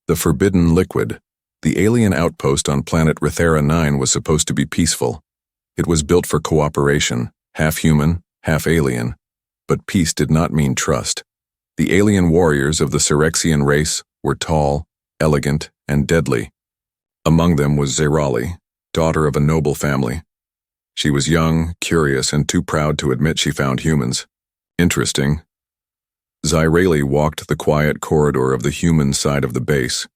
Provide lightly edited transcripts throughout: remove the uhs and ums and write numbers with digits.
The forbidden liquid. The alien outpost on planet Rithera 9 was supposed to be peaceful. It was built for cooperation, half human, half alien. But peace did not mean trust. The alien warriors of the Cyrexian race were tall, elegant, and deadly. Among them was Zerali, daughter of a noble family. She was young, curious, and too proud to admit she found humans interesting. Zerali walked the quiet corridor of the human side of the base.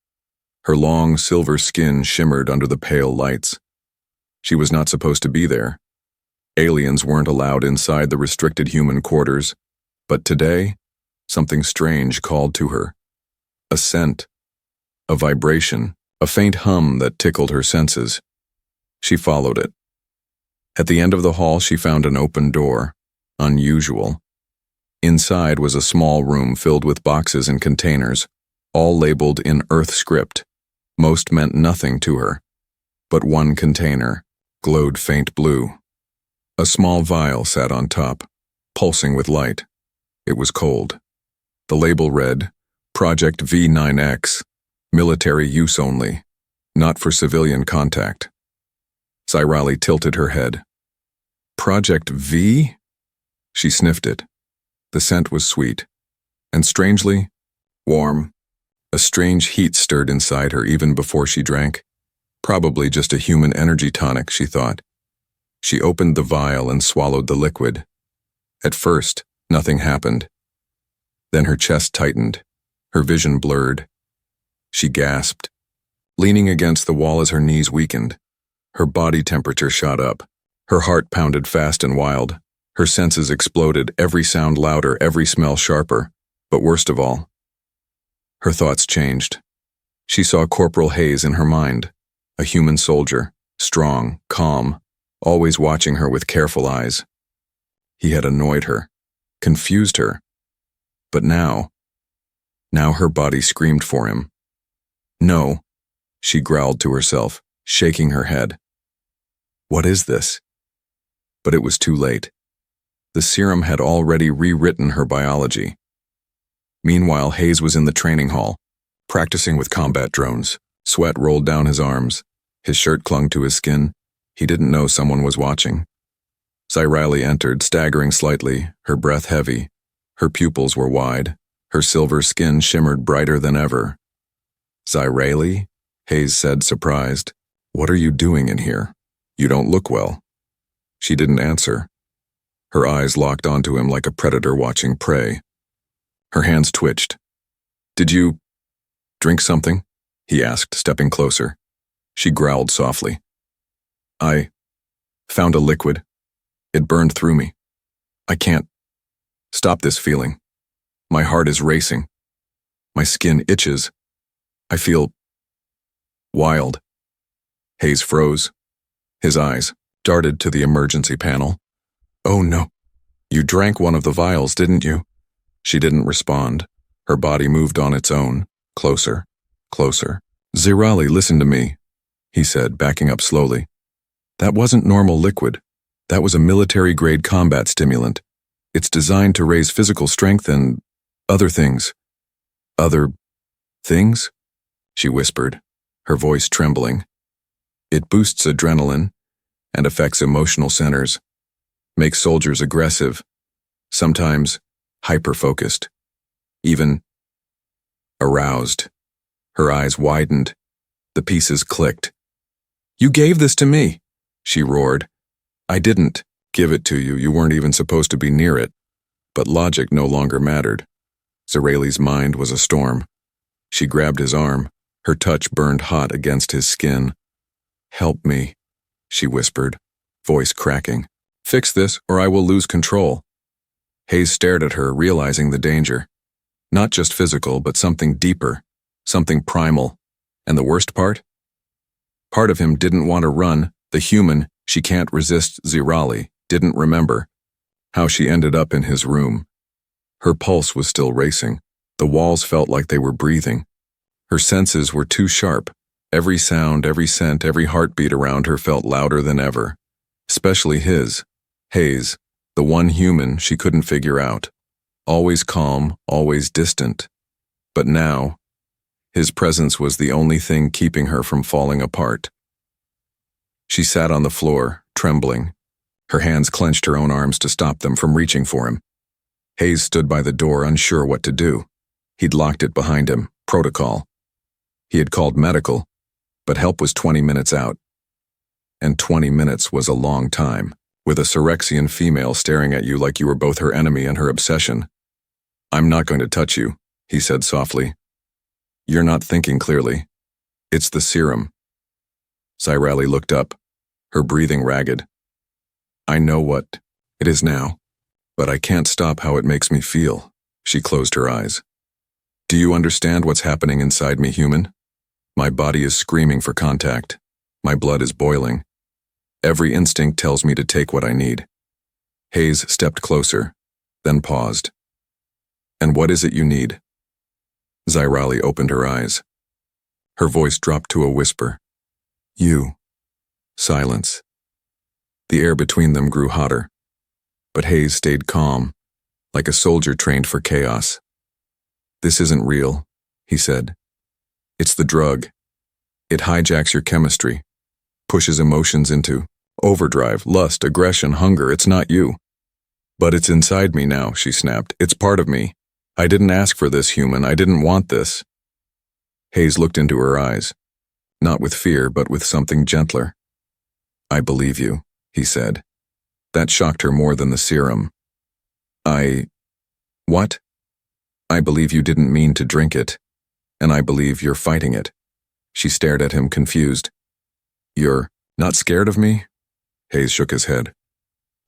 Her long, silver skin shimmered under the pale lights. She was not supposed to be there. Aliens weren't allowed inside the restricted human quarters, but today, something strange called to her. A scent, a vibration, a faint hum that tickled her senses. She followed it. At the end of the hall, she found an open door, unusual. Inside was a small room filled with boxes and containers, all labeled in Earth script. Most meant nothing to her, but one container glowed faint blue. A small vial sat on top, pulsing with light. It was cold. The label read, Project V9X, military use only, not for civilian contact. Zerali tilted her head. Project V? She sniffed it. The scent was sweet, and strangely, warm. A strange heat stirred inside her even before she drank. Probably just a human energy tonic, she thought. She opened the vial and swallowed the liquid. At first, nothing happened. Then her chest tightened, her vision blurred. She gasped, leaning against the wall as her knees weakened. Her body temperature shot up. Her heart pounded fast and wild. Her senses exploded, every sound louder, every smell sharper. But worst of all, her thoughts changed. She saw Corporal Hayes in her mind, a human soldier, strong, calm, always watching her with careful eyes. He had annoyed her, confused her. But now her body screamed for him. No, she growled to herself, shaking her head. What is this? But it was too late. The serum had already rewritten her biology. Meanwhile, Hayes was in the training hall, practicing with combat drones. Sweat rolled down his arms. His shirt clung to his skin. He didn't know someone was watching. Zerali entered, staggering slightly, her breath heavy. Her pupils were wide. Her silver skin shimmered brighter than ever. Zerali? Hayes said, surprised. What are you doing in here? You don't look well. She didn't answer. Her eyes locked onto him like a predator watching prey. Her hands twitched. Did you drink something? He asked, stepping closer. She growled softly. I found a liquid. It burned through me. I can't stop this feeling. My heart is racing. My skin itches. I feel wild. Hayes froze. His eyes darted to the emergency panel. Oh no. You drank one of the vials, didn't you? She didn't respond. Her body moved on its own, closer, closer. Zerali, listen to me, he said, backing up slowly. That wasn't normal liquid. That was a military-grade combat stimulant. It's designed to raise physical strength and other things. Other things? She whispered, her voice trembling. It boosts adrenaline and affects emotional centers, makes soldiers aggressive, sometimes hyper-focused, even aroused. Her eyes widened. The pieces clicked. You gave this to me, she roared. I didn't give it to you. You weren't even supposed to be near it. But logic no longer mattered. Zerali's mind was a storm. She grabbed his arm. Her touch burned hot against his skin. Help me, she whispered, voice cracking. Fix this or I will lose control. Hayes stared at her, realizing the danger. Not just physical, but something deeper, something primal. And the worst part? Part of him didn't want to run. The human, she can't resist Zerali, didn't remember how she ended up in his room. Her pulse was still racing. The walls felt like they were breathing. Her senses were too sharp. Every sound, every scent, every heartbeat around her felt louder than ever. Especially his, Hayes, the one human she couldn't figure out. Always calm, always distant. But now, His presence was the only thing keeping her from falling apart. She sat on the floor, trembling. Her hands clenched her own arms to stop them from reaching for him. Hayes stood by the door, unsure what to do. He'd locked it behind him, protocol. He had called medical, but help was 20 minutes out. And 20 minutes was a long time, with a Syrexian female staring at you like you were both her enemy and her obsession. "I'm not going to touch you," he said softly. "You're not thinking clearly. It's the serum." Cyrali looked up, her breathing ragged. "I know what it is now, but I can't stop how it makes me feel." She closed her eyes. "Do you understand what's happening inside me, human? My body is screaming for contact. My blood is boiling. Every instinct tells me to take what I need." Hayes stepped closer, then paused. "And what is it you need?" Cyrali opened her eyes. Her voice dropped to a whisper. "You." Silence. The air between them grew hotter, but Hayes stayed calm, like a soldier trained for chaos. "This isn't real," he said. "It's the drug. It hijacks your chemistry, pushes emotions into overdrive, lust, aggression, hunger. It's not you." "But it's inside me now," she snapped. "It's part of me. I didn't ask for this, human. I didn't want this." Hayes looked into her eyes, not with fear, but with something gentler. "I believe you," he said. That shocked her more than the serum. What?" "I believe you didn't mean to drink it, and I believe you're fighting it." She stared at him, confused. "You're not scared of me?" Hayes shook his head.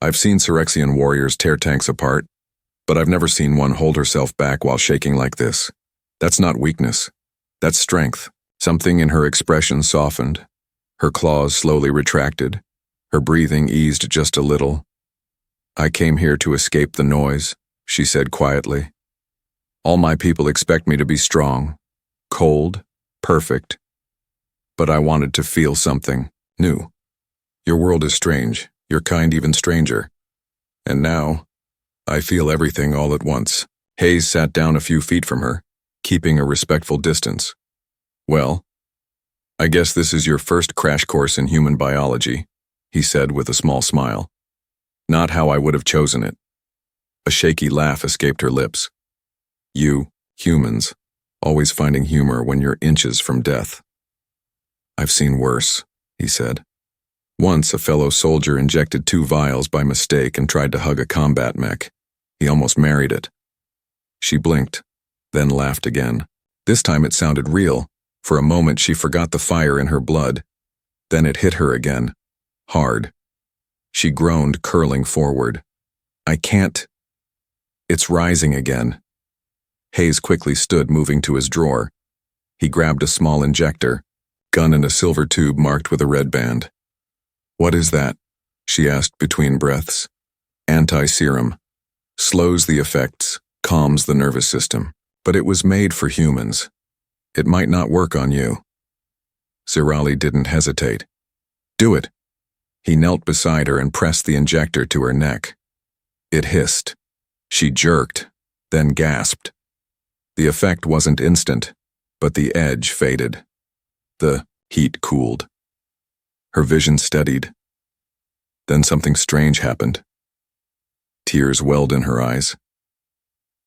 "I've seen Syrexian warriors tear tanks apart, but I've never seen one hold herself back while shaking like this. That's not weakness. That's strength." Something in her expression softened. Her claws slowly retracted. Her breathing eased just a little. "I came here to escape the noise," she said quietly. "All my people expect me to be strong, cold, perfect. But I wanted to feel something new. Your world is strange, your kind even stranger. And now, I feel everything all at once." Hayes sat down a few feet from her, keeping a respectful distance. "Well, I guess this is your first crash course in human biology," he said with a small smile. "Not how I would have chosen it." A shaky laugh escaped her lips. "You, humans, always finding humor when you're inches from death." "I've seen worse," he said. "Once a fellow soldier injected 2 vials by mistake and tried to hug a combat mech. He almost married it." She blinked, then laughed again. This time it sounded real. For a moment she forgot the fire in her blood. Then it hit her again. Hard. She groaned, curling forward. "I can't." "It's rising again." Hayes quickly stood, moving to his drawer. He grabbed a small injector, gun and a silver tube marked with a red band. "What is that?" she asked between breaths. "Anti-serum. Slows the effects, calms the nervous system. But it was made for humans. It might not work on you." Cyrali didn't hesitate. "Do it." He knelt beside her and pressed the injector to her neck. It hissed. She jerked, then gasped. The effect wasn't instant, but the edge faded. The heat cooled. Her vision steadied. Then something strange happened. Tears welled in her eyes.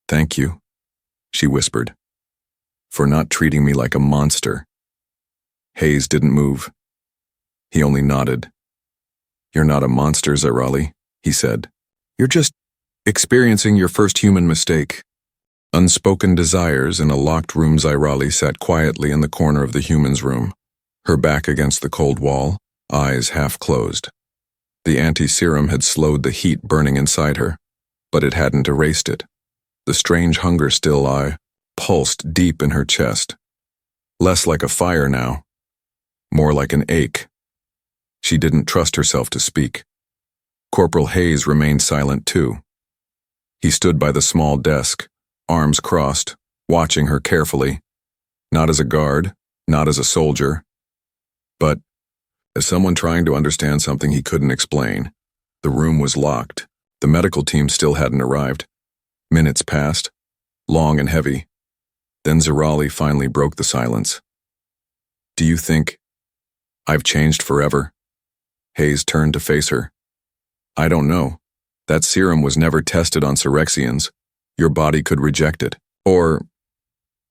"Thank you," she whispered, "for not treating me like a monster." Hayes didn't move. He only nodded. "You're not a monster, Cyrali," he said. "You're just experiencing your first human mistake." Unspoken desires in a locked room. Cyrali sat quietly in the corner of the human's room, her back against the cold wall, eyes half closed. The anti-serum had slowed the heat burning inside her, but it hadn't erased it. The strange hunger still pulsed deep in her chest. Less like a fire now, more like an ache. She didn't trust herself to speak. Corporal Hayes remained silent too. He stood by the small desk, arms crossed, watching her carefully, not as a guard, not as a soldier, but as someone trying to understand something he couldn't explain. The room was locked. The medical team still hadn't arrived. Minutes passed, long and heavy. Then Zirali finally broke the silence. Do you think I've changed forever? Hayes turned to face her. I don't know. That serum was never tested on Syrexians. Your body could reject it. Or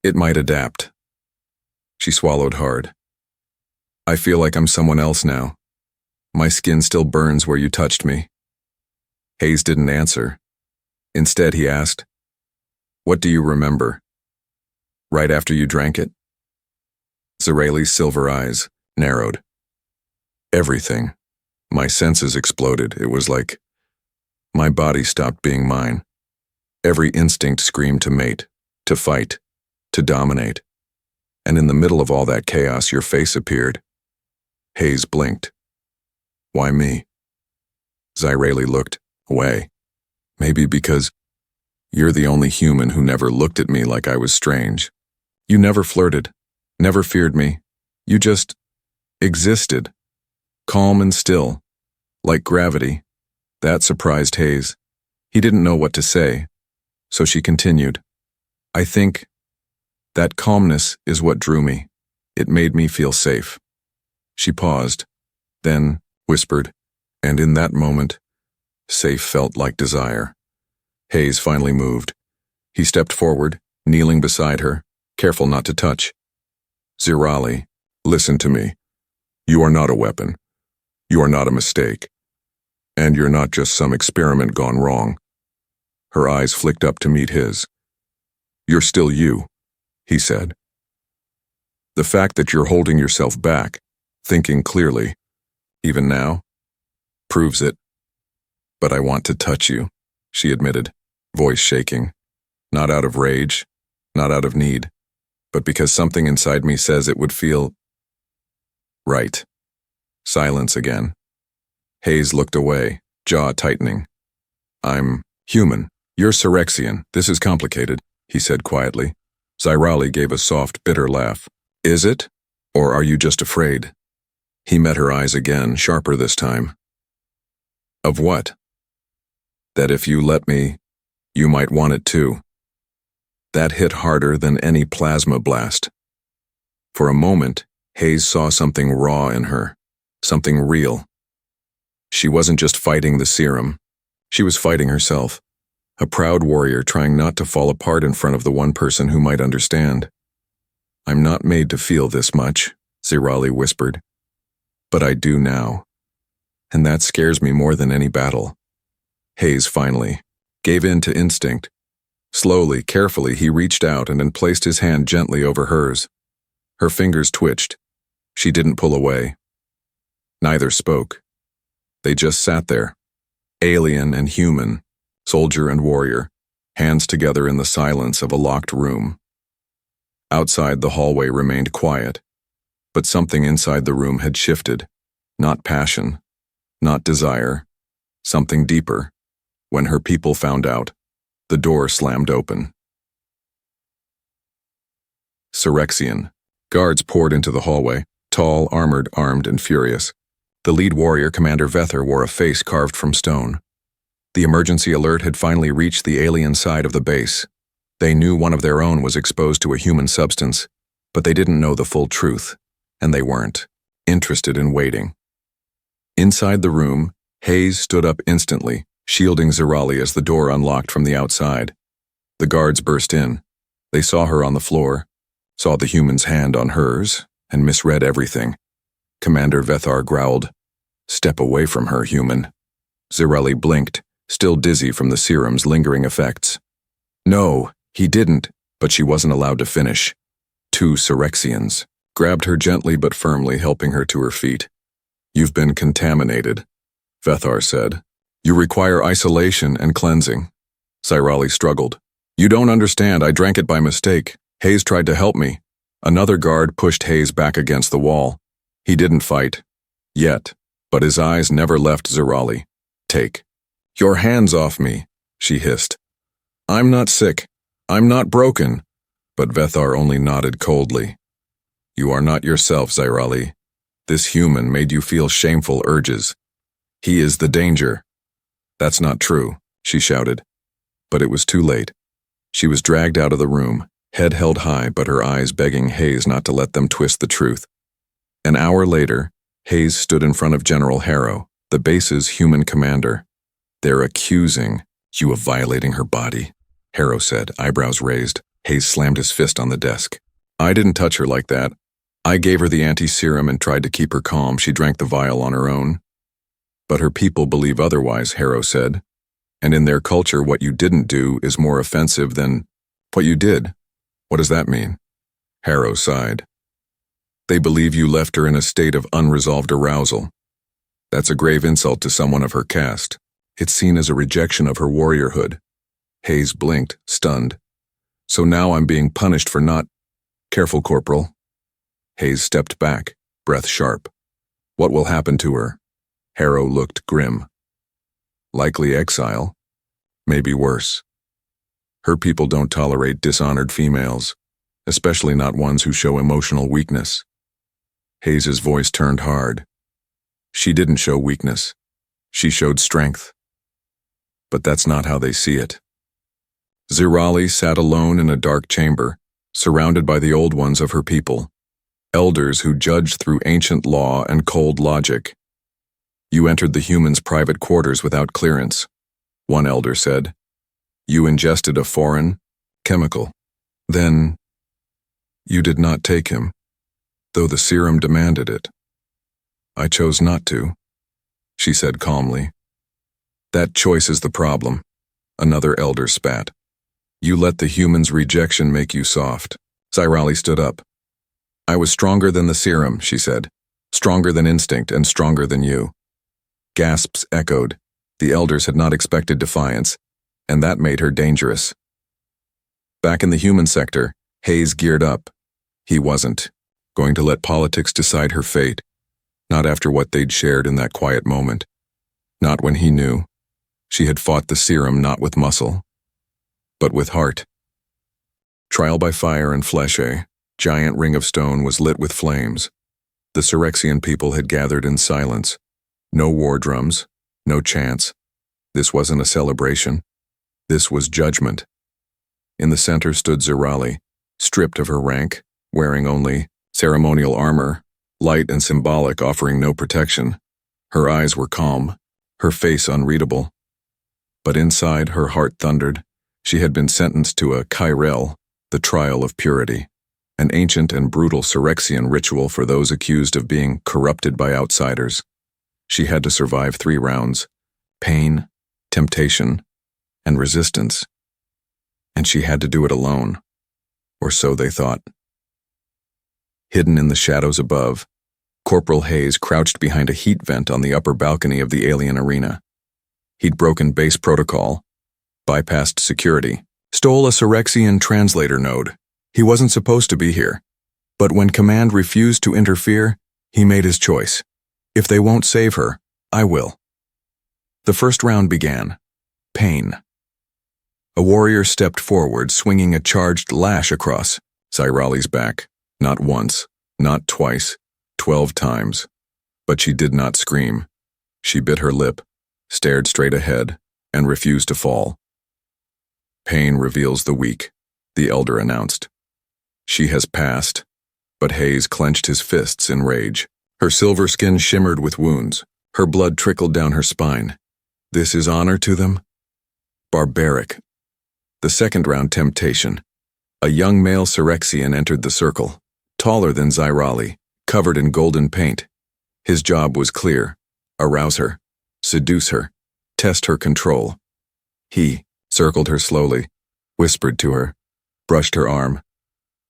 it might adapt. She swallowed hard. I feel like I'm someone else now. My skin still burns where you touched me. Hayes didn't answer. Instead, he asked, What do you remember? Right after you drank it? Zirali's silver eyes narrowed. Everything. My senses exploded. It was like my body stopped being mine. Every instinct screamed to mate, to fight, to dominate. And in the middle of all that chaos, your face appeared. Hayes blinked. Why me? Zirali looked away. Maybe because you're the only human who never looked at me like I was strange. You never flirted, never feared me. You just existed, calm and still, like gravity. That surprised Hayes. He didn't know what to say, so she continued. I think that calmness is what drew me. It made me feel safe. She paused, then whispered, and in that moment, safe felt like desire. Hayes finally moved. He stepped forward, kneeling beside her, careful not to touch. Zirali, listen to me. You are not a weapon. You are not a mistake. And you're not just some experiment gone wrong. Her eyes flicked up to meet his. You're still you, he said. The fact that you're holding yourself back, thinking clearly, even now, proves it. But I want to touch you, she admitted, voice shaking. Not out of rage, not out of need, but because something inside me says it would feel right. Silence again. Hayes looked away, jaw tightening. I'm human. You're Syrexian. This is complicated, he said quietly. Zirali gave a soft, bitter laugh. Is it? Or are you just afraid? He met her eyes again, sharper this time. Of what? That if you let me, you might want it too. That hit harder than any plasma blast. For a moment, Hayes saw something raw in her, something real. She wasn't just fighting the serum. She was fighting herself, a proud warrior trying not to fall apart in front of the one person who might understand. I'm not made to feel this much, Zirali whispered. But I do now. And that scares me more than any battle. Hayes finally gave in to instinct. Slowly, carefully, he reached out and then placed his hand gently over hers. Her fingers twitched. She didn't pull away. Neither spoke. They just sat there, alien and human, soldier and warrior, hands together in the silence of a locked room. Outside, the hallway remained quiet, but something inside the room had shifted. Not passion, not desire, something deeper. When her people found out, the door slammed open. Syrexian. Guards poured into the hallway, tall, armored, armed, and furious. The lead warrior, Commander Vether, wore a face carved from stone. The emergency alert had finally reached the alien side of the base. They knew one of their own was exposed to a human substance, but they didn't know the full truth, and they weren't interested in waiting. Inside the room, Hayes stood up instantly, shielding Zirali as the door unlocked from the outside. The guards burst in. They saw her on the floor, saw the human's hand on hers, and misread everything. Commander Vether growled, "Step away from her, human." Zirali blinked, still dizzy from the serum's lingering effects. No, he didn't, but she wasn't allowed to finish. Two Syrexians grabbed her gently but firmly, helping her to her feet. You've been contaminated, Vether said. You require isolation and cleansing. Zirali struggled. You don't understand, I drank it by mistake. Hayes tried to help me. Another guard pushed Hayes back against the wall. He didn't fight. Yet, but his eyes never left Zirali. Take your hands off me, she hissed. I'm not sick. I'm not broken. But Vether only nodded coldly. You are not yourself, Zirali. This human made you feel shameful urges. He is the danger. That's not true, she shouted. But it was too late. She was dragged out of the room, head held high but her eyes begging Hayes not to let them twist the truth. An hour later, Hayes stood in front of General Harrow, the base's human commander. "They're accusing you of violating her body," Harrow said, eyebrows raised. Hayes slammed his fist on the desk. "I didn't touch her like that. I gave her the anti-serum and tried to keep her calm. She drank the vial on her own." "But her people believe otherwise," Harrow said. "And in their culture, what you didn't do is more offensive than what you did." "What does that mean?" Harrow sighed. "They believe you left her in a state of unresolved arousal. That's a grave insult to someone of her caste. It's seen as a rejection of her warriorhood." Hayes blinked, stunned. "So now I'm being punished for not—" "Careful, Corporal." Hayes stepped back, breath sharp. "What will happen to her?" Harrow looked grim. "Likely exile. Maybe worse. Her people don't tolerate dishonored females, especially not ones who show emotional weakness." Hayes's voice turned hard. "She didn't show weakness. She showed strength. But that's not how they see it." Zirali sat alone in a dark chamber, surrounded by the old ones of her people, elders who judged through ancient law and cold logic. "You entered the humans' private quarters without clearance," one elder said. "You ingested a foreign chemical. Then you did not take him, though the serum demanded it." "I chose not to," she said calmly. "That choice is the problem," another elder spat. "You let the humans' rejection make you soft." Zirali stood up. "I was stronger than the serum," she said. "Stronger than instinct and stronger than you." Gasps echoed. The elders had not expected defiance, and that made her dangerous. Back in the human sector, Hayes geared up. He wasn't going to let politics decide her fate, not after what they'd shared in that quiet moment. Not when he knew. She had fought the serum not with muscle, but with heart. Trial by fire and flesh, a giant ring of stone was lit with flames. The Syrexian people had gathered in silence. No war drums, no chants. This wasn't a celebration. This was judgment. In the center stood Zirali, stripped of her rank, wearing only ceremonial armor, light and symbolic, offering no protection. Her eyes were calm, her face unreadable. But inside, her heart thundered. She had been sentenced to a Kyrel, the trial of purity, an ancient and brutal Syrexian ritual for those accused of being corrupted by outsiders. She had to survive 3 rounds: pain, temptation, and resistance. And she had to do it alone, or so they thought. Hidden in the shadows above, Corporal Hayes crouched behind a heat vent on the upper balcony of the alien arena. He'd broken base protocol, bypassed security, stole a Syrexian translator node. He wasn't supposed to be here. But when command refused to interfere, he made his choice. If they won't save her, I will. The first round began. Pain. A warrior stepped forward, swinging a charged lash across Zirali's back. Not once, not twice, 12 times. But she did not scream. She bit her lip, stared straight ahead, and refused to fall. "Pain reveals the weak," the elder announced. "She has passed," but Hayes clenched his fists in rage. Her silver skin shimmered with wounds. Her blood trickled down her spine. "This is honor to them? Barbaric." The second round, temptation. A young male Syrexian entered the circle, taller than Zirali, covered in golden paint. His job was clear: arouse her, seduce her, test her control. He circled her slowly, whispered to her, brushed her arm.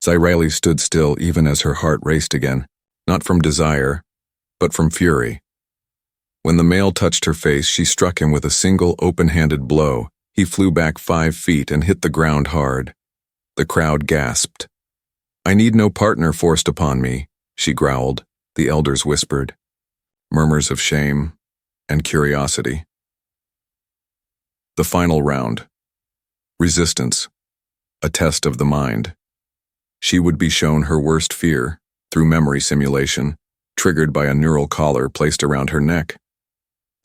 Zirali stood still even as her heart raced again, not from desire, but from fury. When the male touched her face, she struck him with a single open-handed blow. He flew back 5 feet and hit the ground hard. The crowd gasped. "I need no partner forced upon me," she growled. The elders whispered. Murmurs of shame and curiosity. The final round. Resistance. A test of the mind. She would be shown her worst fear through memory simulation, triggered by a neural collar placed around her neck.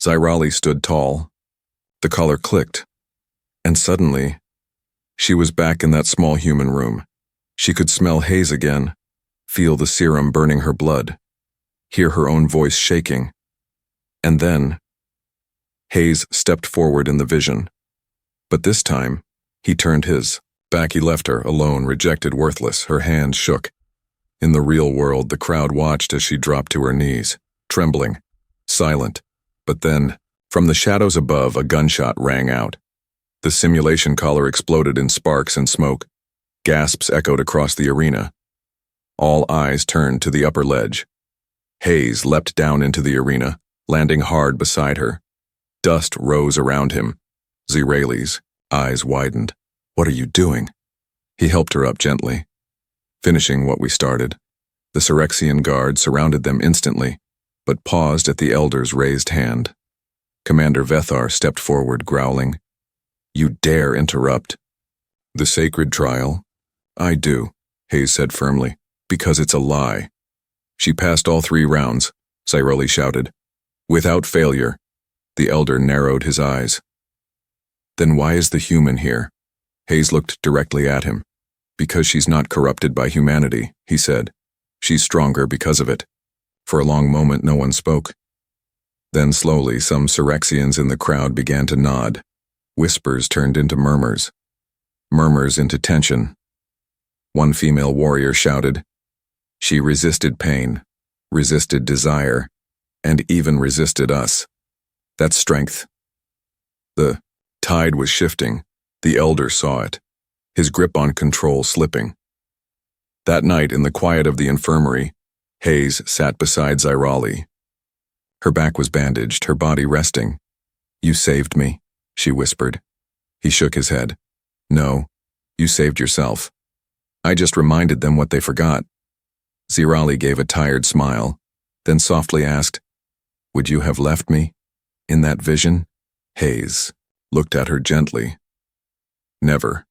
Zirali stood tall. The collar clicked, and suddenly, she was back in that small human room, She could smell Hayes again, feel the serum burning her blood, hear her own voice shaking. And then, Hayes stepped forward in the vision. But this time, he turned his back. He left her, alone, rejected, worthless. Her hands shook. In the real world, the crowd watched as she dropped to her knees, trembling, silent. But then, from the shadows above, a gunshot rang out. The simulation collar exploded in sparks and smoke. Gasps echoed across the arena. All eyes turned to the upper ledge. Hayes leapt down into the arena, landing hard beside her. Dust rose around him. Zirali's eyes widened. "What are you doing?" He helped her up gently. "Finishing what we started." The Syrexian guard surrounded them instantly, but paused at the elder's raised hand. Commander Vethar stepped forward, growling, "You dare interrupt." "The sacred trial?" "I do," Hayes said firmly, "because it's a lie." "She passed all 3 rounds," Zirali shouted. "Without failure." The elder narrowed his eyes. "Then why is the human here?" Hayes looked directly at him. "Because she's not corrupted by humanity," he said. "She's stronger because of it." For a long moment no one spoke. Then slowly some Syrexians in the crowd began to nod. Whispers turned into murmurs. Murmurs into tension. One female warrior shouted, "She resisted pain, resisted desire, and even resisted us. That's strength." The tide was shifting. The elder saw it, his grip on control slipping. That night, in the quiet of the infirmary, Hayes sat beside Zirali. Her back was bandaged, her body resting. "You saved me," she whispered. He shook his head. "No, you saved yourself. I just reminded them what they forgot." Zirali gave a tired smile, then softly asked, "Would you have left me in that vision?" Hayes looked at her gently. "Never."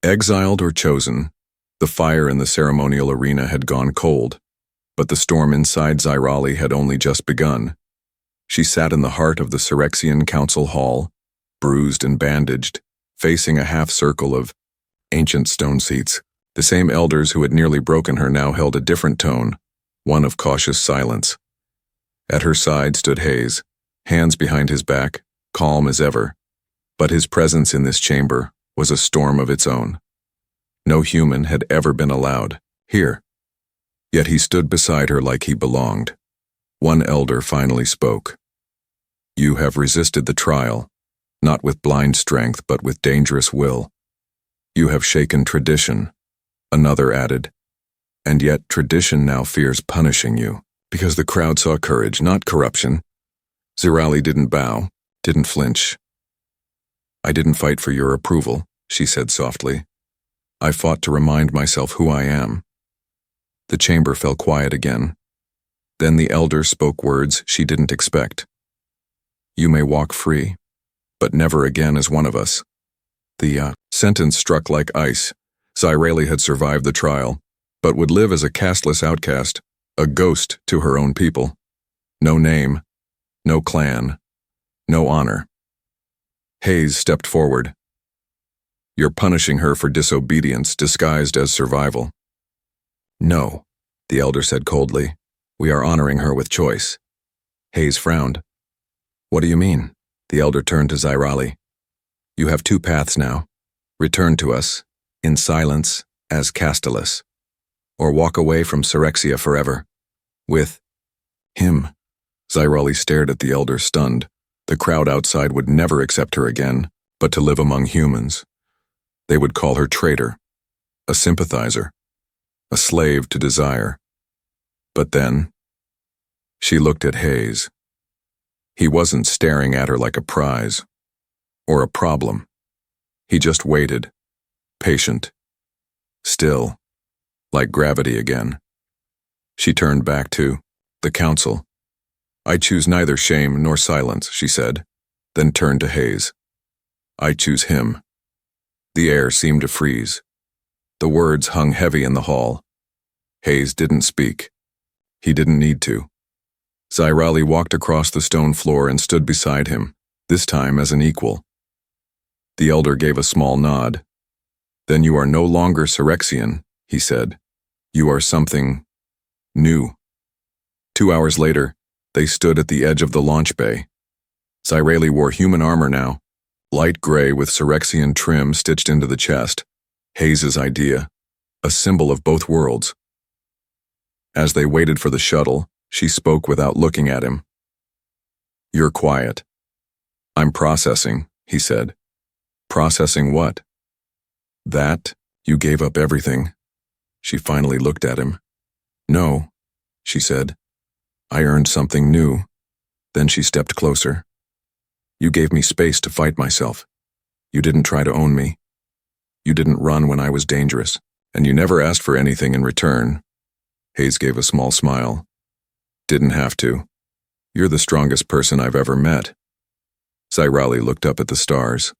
Exiled or chosen, the fire in the ceremonial arena had gone cold, but the storm inside Zirali had only just begun. She sat in the heart of the Syrexian council hall, bruised and bandaged, facing a half-circle of ancient stone seats. The same elders who had nearly broken her now held a different tone, one of cautious silence. At her side stood Hayes, hands behind his back, calm as ever. But his presence in this chamber was a storm of its own. No human had ever been allowed here. Yet he stood beside her like he belonged. One elder finally spoke. "You have resisted the trial, not with blind strength but with dangerous will. You have shaken tradition," another added. "And yet tradition now fears punishing you, because the crowd saw courage, not corruption." Zirali didn't bow, didn't flinch. "I didn't fight for your approval," she said softly. "I fought to remind myself who I am." The chamber fell quiet again. Then the elder spoke words she didn't expect. "You may walk free, but never again as one of us." The sentence struck like ice. Zirali had survived the trial, but would live as a casteless outcast, a ghost to her own people. No name, no clan, no honor. Hayes stepped forward. "You're punishing her for disobedience disguised as survival." "No," the elder said coldly. "We are honoring her with choice." Hayes frowned. "What do you mean?" The elder turned to Zirali. "You have 2 paths now. Return to us, in silence, as Castellus, or walk away from Syrexia forever. With him." Zirali stared at the elder, stunned. The crowd outside would never accept her again, but to live among humans. They would call her traitor, a sympathizer, a slave to desire. But then, she looked at Hayes. He wasn't staring at her like a prize, or a problem. He just waited, patient, still, like gravity again. She turned back to the council. "I choose neither shame nor silence," she said, then turned to Hayes. "I choose him." The air seemed to freeze. The words hung heavy in the hall. Hayes didn't speak. He didn't need to. Zirali walked across the stone floor and stood beside him, this time as an equal. The elder gave a small nod. Then you are no longer Syrexian, he said. You are something new. 2 hours later, they stood at the edge of the launch bay. Cyrali wore human armor now, light gray with Syrexian trim stitched into the chest. Hayes's idea, a symbol of both worlds. As they waited for the shuttle, she spoke without looking at him. You're quiet. I'm processing, he said. Processing what? That you gave up everything. She finally looked at him. No, she said. I earned something new. Then she stepped closer. You gave me space to fight myself. You didn't try to own me. You didn't run when I was dangerous, and you never asked for anything in return. Hayes gave a small smile. Didn't have to. You're the strongest person I've ever met. Cyrali looked up at the stars.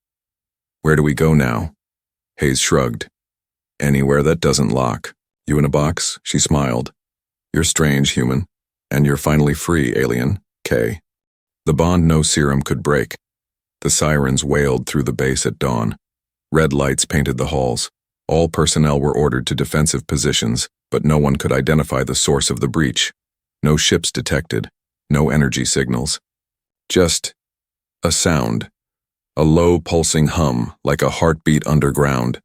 Where do we go now? Hayes shrugged. Anywhere that doesn't lock. You in a box? She smiled. You're strange, human. And you're finally free, alien. K. The bond no serum could break. The sirens wailed through the base at dawn. Red lights painted the halls. All personnel were ordered to defensive positions, but no one could identify the source of the breach. No ships detected. No energy signals. Just a sound. A low pulsing hum, like a heartbeat underground.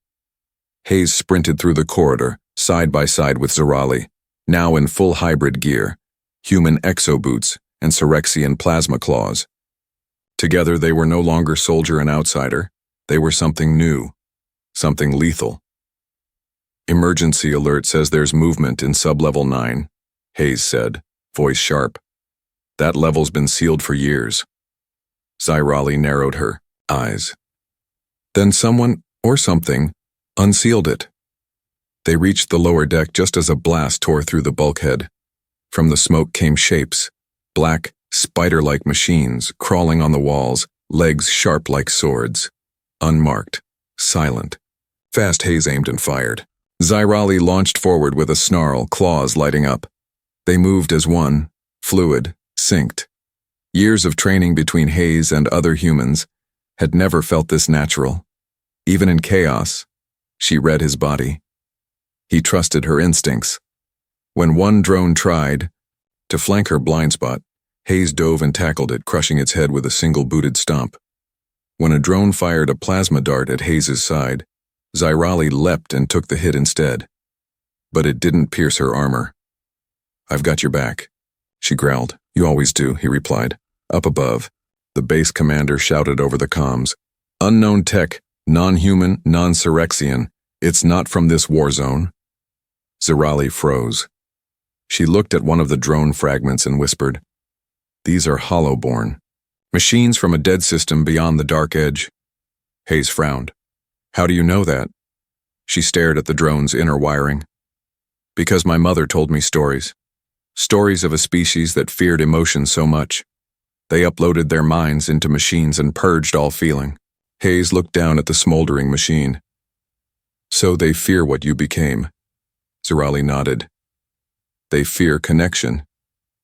Hayes sprinted through the corridor, side by side with Cyrali, now in full hybrid gear, human exoboots and Syrexian plasma claws. Together they were no longer soldier and outsider, they were something new, something lethal. Emergency alert says there's movement in sub-level 9, Hayes said, voice sharp. That level's been sealed for years. Cyrali narrowed her eyes. Then someone, or something, unsealed it. They reached the lower deck just as a blast tore through the bulkhead. From the smoke came shapes, black, spider-like machines crawling on the walls, legs sharp like swords. Unmarked, silent. Fast Hayes aimed and fired. Cyrali launched forward with a snarl, claws lighting up. They moved as one, fluid, synced. Years of training between Hayes and other humans had never felt this natural. Even in chaos, she read his body. He trusted her instincts. When one drone tried to flank her blind spot, Hayes dove and tackled it, crushing its head with a single booted stomp. When a drone fired a plasma dart at Hayes's side, Cyrali leapt and took the hit instead. But it didn't pierce her armor. I've got your back, she growled. You always do, he replied. Up above, the base commander shouted over the comms. Unknown tech, non-human, non-Syrexian. It's not from this war zone. Cyrali froze. She looked at one of the drone fragments and whispered, These are hollow-born. Machines from a dead system beyond the dark edge. Hayes frowned. How do you know that? She stared at the drone's inner wiring. Because my mother told me stories. Stories of a species that feared emotion so much. They uploaded their minds into machines and purged all feeling. Hayes looked down at the smoldering machine. So they fear what you became. Cyrali nodded. They fear connection.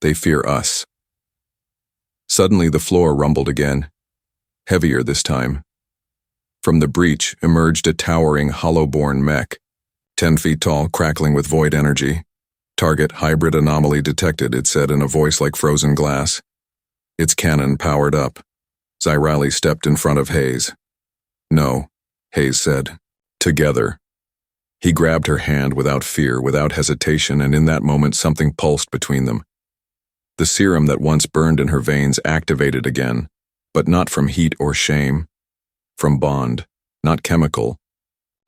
They fear us. Suddenly the floor rumbled again. Heavier this time. From the breach emerged a towering hollow-born mech, 10 feet tall, crackling with void energy. Target hybrid anomaly detected, it said in a voice like frozen glass. Its cannon powered up. Cyrali stepped in front of Hayes. No, Hayes said. Together. He grabbed her hand without fear, without hesitation, and in that moment something pulsed between them. The serum that once burned in her veins activated again, but not from heat or shame. From bond, not chemical.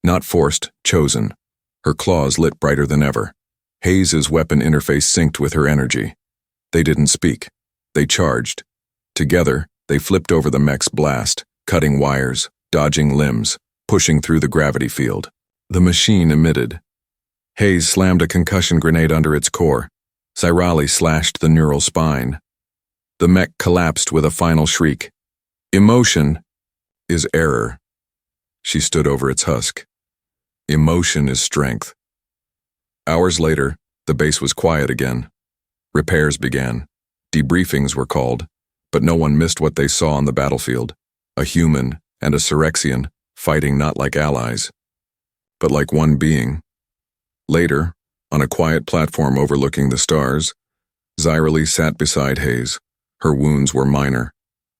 Not forced, chosen. Her claws lit brighter than ever. Hayes's weapon interface synced with her energy. They didn't speak. They charged. Together, they flipped over the mech's blast, cutting wires, dodging limbs, pushing through the gravity field. The machine emitted. Hayes slammed a concussion grenade under its core. Cyrali slashed the neural spine. The mech collapsed with a final shriek. Emotion is error. She stood over its husk. Emotion is strength. Hours later, the base was quiet again. Repairs began. Debriefings were called, but no one missed what they saw on the battlefield. A human and a Syrexian fighting not like allies. but like one being. Later, on a quiet platform overlooking the stars, Zyrily sat beside Hayes. Her wounds were minor.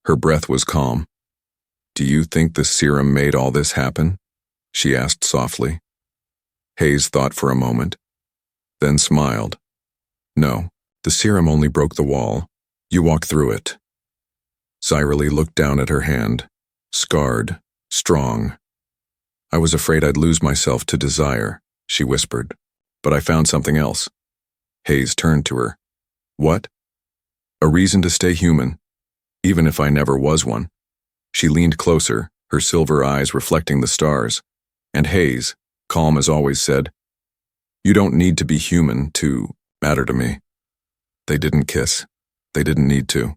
Her breath was calm. "Do you think the serum made all this happen?" she asked softly. Hayes thought for a moment, then smiled. "No, the serum only broke the wall. You walk through it." Zyrily looked down at her hand, scarred, strong. "I was afraid I'd lose myself to desire," she whispered, "but I found something else." Hayes turned to her. "What?" "A reason to stay human, even if I never was one." She leaned closer, her silver eyes reflecting the stars, and Hayes, calm as always, said, "You don't need to be human to matter to me." They didn't kiss. They didn't need to.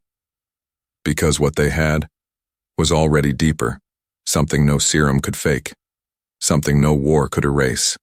Because what they had was already deeper, something no serum could fake, something no war could erase.